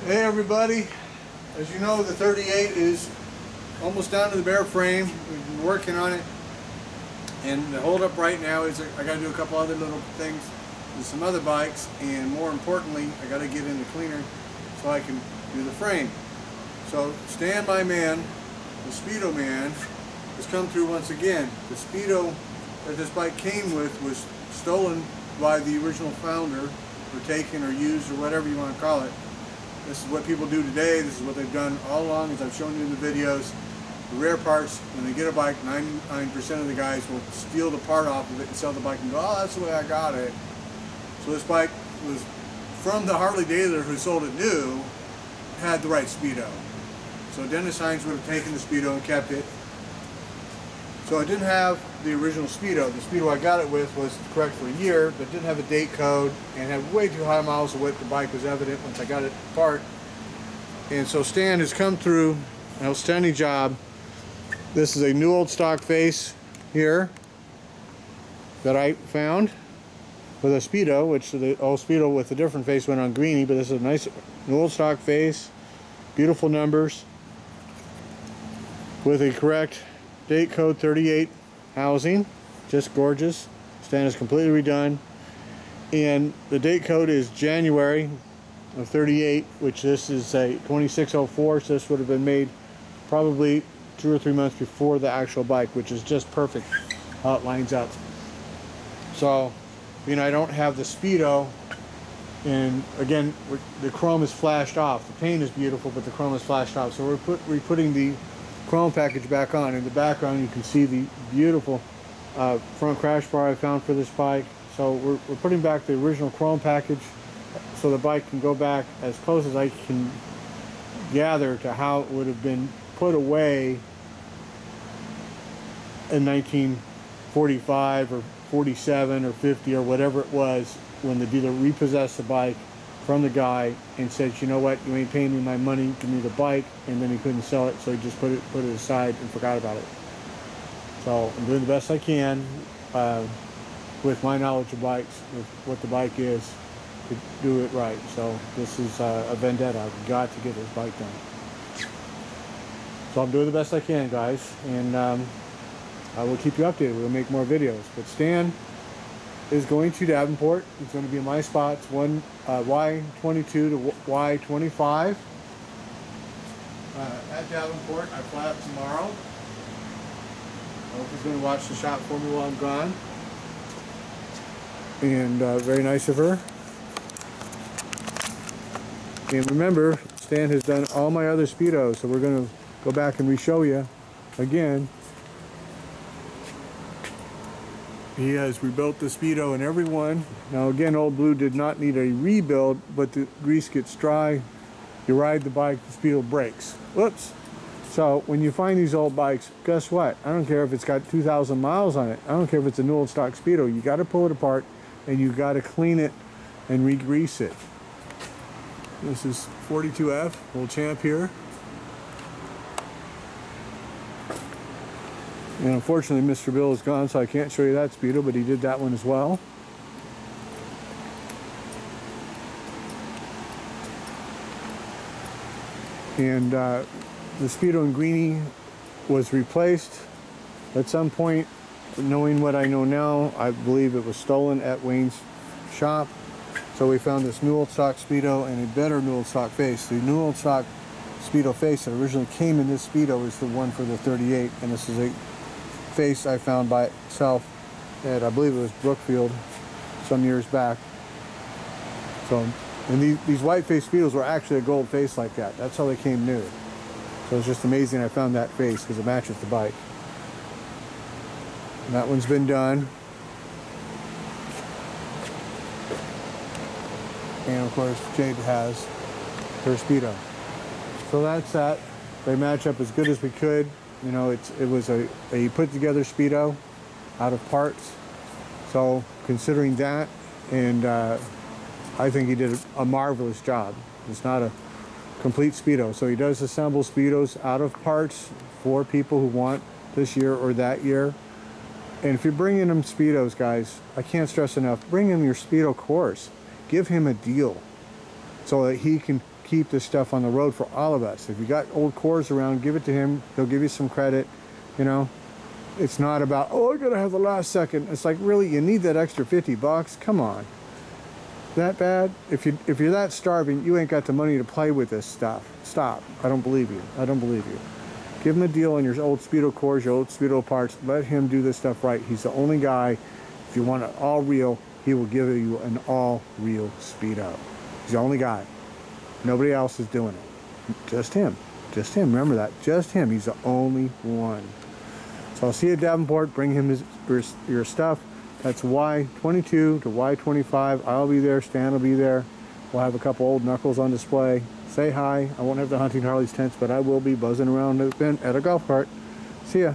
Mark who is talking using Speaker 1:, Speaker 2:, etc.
Speaker 1: Hey everybody, as you know, the 38 is almost down to the bare frame. We've been working on it, and the hold up right now is I got to do a couple other little things with some other bikes, and more importantly I got to get in the cleaner so I can do the frame. So Stan, my man, the Speedo man, has come through once again. The Speedo that this bike came with was stolen by the original founder, or taken or used, or whatever you want to call it. This is what people do today. This is what they've done all along, as I've shown you in the videos. The rare parts, when they get a bike, 99% of the guys will steal the part off of it and sell the bike and go, oh, that's the way I got it. So this bike was from the Harley dealer who sold it new, had the right Speedo. So Dennis Hines would have taken the Speedo and kept it. So I didn't have the original Speedo. The Speedo I got it with was correct for a year, but didn't have a date code and had way too high miles of what the bike was evident once I got it apart. And so Stan has come through an outstanding job. This is a new old stock face here that I found with a Speedo, which the old Speedo with a different face went on greeny, but this is a nice new old stock face, beautiful numbers with a correct date code 38 housing, just gorgeous. Stan is completely redone, and the date code is January of 38, which this is a 2604, so this would have been made probably 2 or 3 months before the actual bike, which is just perfect how it lines up. So, you know, I don't have the Speedo, and again, the chrome is flashed off. The paint is beautiful, but the chrome is flashed off, so we're putting the chrome package back on. In the background you can see the beautiful front crash bar I found for this bike. So we're putting back the original chrome package so the bike can go back as close as I can gather to how it would have been put away in 1945 or 47 or 50 or whatever it was, when the dealer repossessed the bike from the guy and said, you know what, you ain't paying me my money, give me the bike, and then he couldn't sell it, so he just put it aside and forgot about it. So I'm doing the best I can with my knowledge of bikes, with what the bike is, to do it right. So this is a vendetta. I've got to get this bike done. So I'm doing the best I can, guys, and I will keep you updated. We'll make more videos. But Stan is going to Davenport. It's going to be in my spots, Y22 to Y25 at Davenport. I fly up tomorrow. I hope he's going to watch the shop for me while I'm gone. And very nice of her. And remember, Stan has done all my other Speedos, so we're going to go back and re-show you again. He has rebuilt the Speedo in every one. Now again, Old Blue did not need a rebuild, but the grease gets dry. You ride the bike, the Speedo breaks. Whoops. So when you find these old bikes, guess what? I don't care if it's got 2,000 miles on it. I don't care if it's a new old stock Speedo. You got to pull it apart and you got to clean it and re-grease it. This is 42F, old champ here. And unfortunately Mr. Bill is gone, so I can't show you that Speedo, but he did that one as well. And the Speedo in greeny was replaced at some point. Knowing what I know now, I believe it was stolen at Wayne's shop. So we found this new old stock Speedo and a better new old stock face. The new old stock Speedo face that originally came in this Speedo is the one for the 38, and this is a face I found by itself at, I believe it was Brookfield some years back. So, and these white face Speedos were actually a gold face like that. That's how they came new. So it's just amazing I found that face because it matches the bike. And that one's been done. And of course Jade has her Speedo. So that's that. They match up as good as we could. You know, it was a put together Speedo out of parts. So considering that, and I think he did a marvelous job. It's not a complete Speedo. So he does assemble Speedos out of parts for people who want this year or that year. And if you're bringing him Speedos, guys, I can't stress enough, bring him your Speedo course. Give him a deal so that he can keep this stuff on the road for all of us. If you got old cores around, give it to him. He'll give you some credit, you know. It's not about, oh, I gotta have the last second. It's like, really, you need that extra 50 bucks? Come on. That bad? If you're that starving, you ain't got the money to play with this stuff. Stop. I don't believe you. I don't believe you. Give him a deal on your old Speedo cores, your old Speedo parts. Let him do this stuff right. He's the only guy. If you want it all real, he will give you an all real Speedo. He's the only guy. Nobody else is doing it. Just him. Just him. Remember that. Just him. He's the only one. So I'll see you at Davenport. Bring him your stuff. That's Y22 to Y25. I'll be there. Stan will be there. We'll have a couple old Knuckles on display. Say hi. I won't have the Hunting Harley's tents, but I will be buzzing around at a golf cart. See ya.